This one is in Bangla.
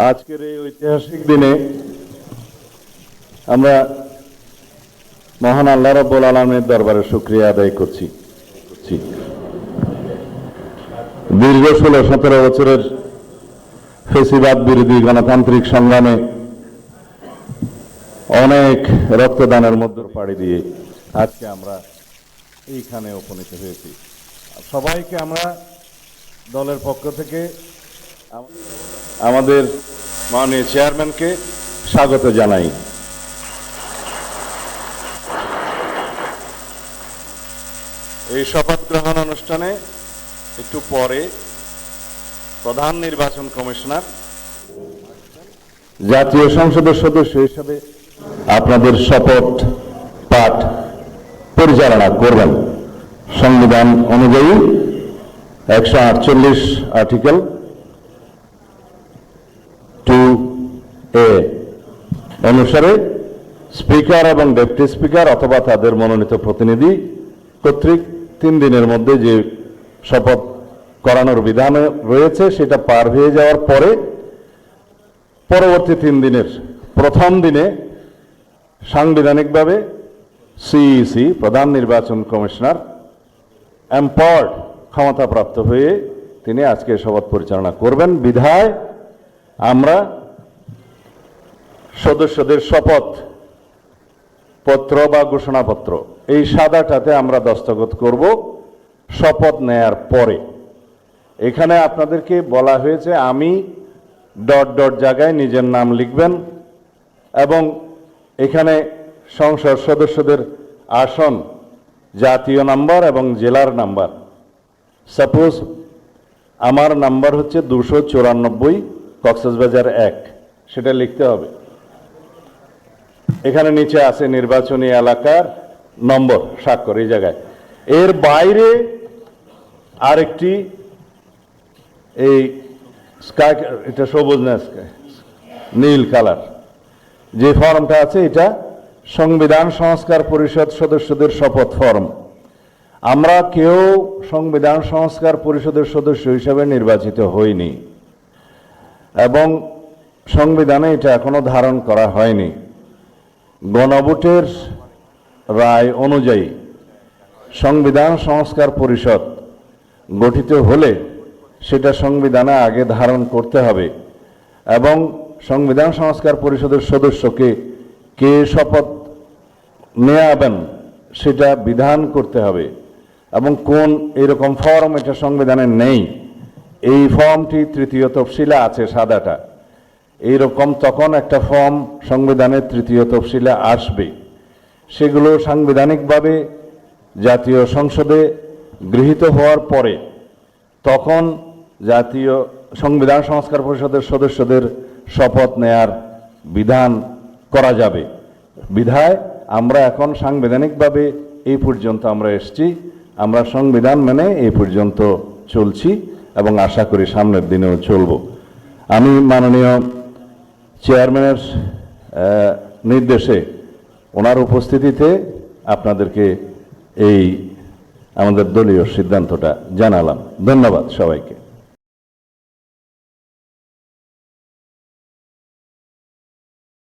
আজকের এই ঐতিহাসিক দিনে আমরা মহান আল্লাহ রাব্বুল আলামিনের দরবারে শুকরিয়া আদায় করছি। দীর্ঘ 16-17 বছরের ফেসিবাদ বিরোধী গণতান্ত্রিক সংগ্রামে অনেক রক্তদানের মধ্যে পাড়ি দিয়ে আজকে আমরা এইখানে উপনীত হয়েছি। সবাইকে আমরা দলের পক্ষ থেকে আমাদের মাননীয় চেয়ারম্যানকে স্বাগত জানাই। এই শপথ গ্রহণ অনুষ্ঠানে একটু পরে প্রধান নির্বাচন কমিশনার জাতীয় সংসদের সদস্য হিসেবে আপনাদের শপথ পাঠ পরিচালনা করবেন। সংবিধান অনুযায়ী 148 আর্টিকেল 2A অনুসারে স্পিকার এবং ডেপুটি স্পিকার অথবা তাদের মনোনীত প্রতিনিধি কর্তৃক 3 দিনের মধ্যে যে শপথ করানোর বিধান রয়েছে সেটা পার হয়ে যাওয়ার পরে পরবর্তী 3 দিনের প্রথম দিনে সাংবিধানিকভাবে সিইসি প্রধান নির্বাচন কমিশনার এম্পাওয়ার্ড ক্ষমতাপ্রাপ্ত হয়ে তিনি আজকে শপথ পরিচালনা করবেন। বিধায় আমরা সদস্যদের শপথ পত্র বা ঘোষণাপত্র এই সাদাটাতে আমরা দস্তখত করব শপথ নেয়ার পরে। এখানে আপনাদেরকে বলা হয়েছে আমি ... জায়গায় নিজের নাম লিখবেন এবং এখানে সংসদ সদস্যদের আসন, জাতীয় নাম্বার এবং জেলার নাম্বার। সাপোজ আমার নাম্বার হচ্ছে 294 কক্সবাজার 1, সেটা লিখতে হবে। এখানে নিচে আছে নির্বাচনী এলাকার নম্বর, স্বাক্ষর এই জায়গায়। এর বাইরে আরেকটি এই স্কাই, এটা সবুজ না স্কাই, নীল কালার যে ফর্মটা আছে এটা সংবিধান সংস্কার পরিষদ সদস্যদের শপথ ফর্ম। আমরা কেউ সংবিধান সংস্কার পরিষদের সদস্য হিসেবে নির্বাচিত হইনি এবং সংবিধানে এটা এখনো ধারণ করা হয়নি। গণভোটের রায় অনুযায়ী সংবিধান সংস্কার পরিষদ গঠিত হলে সেটা সংবিধানে আগে ধারণ করতে হবে এবং সংবিধান সংস্কার পরিষদের সদস্যকে কে শপথ নেওয়াবেন সেটা বিধান করতে হবে এবং কোন এরকম ফর্ম এটা সংবিধানে নেই। এই ফর্মটি 3য় তফসিলে আছে, সাদাটা এইরকম তখন একটা ফর্ম সংবিধানের 3য় তফসিলে আসবে। সেগুলো সাংবিধানিকভাবে জাতীয় সংসদে গৃহীত হওয়ার পরে তখন জাতীয় সংবিধান সংস্কার পরিষদের সদস্যদের শপথ নেয়ার বিধান করা যাবে। বিধায় আমরা এখন সাংবিধানিকভাবে এই পর্যন্ত আমরা এসেছি, আমরা সংবিধান মেনে এই পর্যন্ত চলছি এবং আশা করি সামনের দিনেও চলব। আমি মাননীয় চেয়ারম্যানের নির্দেশে ওনার উপস্থিতিতে আপনাদেরকে এই আমাদের দলীয় সিদ্ধান্তটা জানালাম। ধন্যবাদ সবাইকে।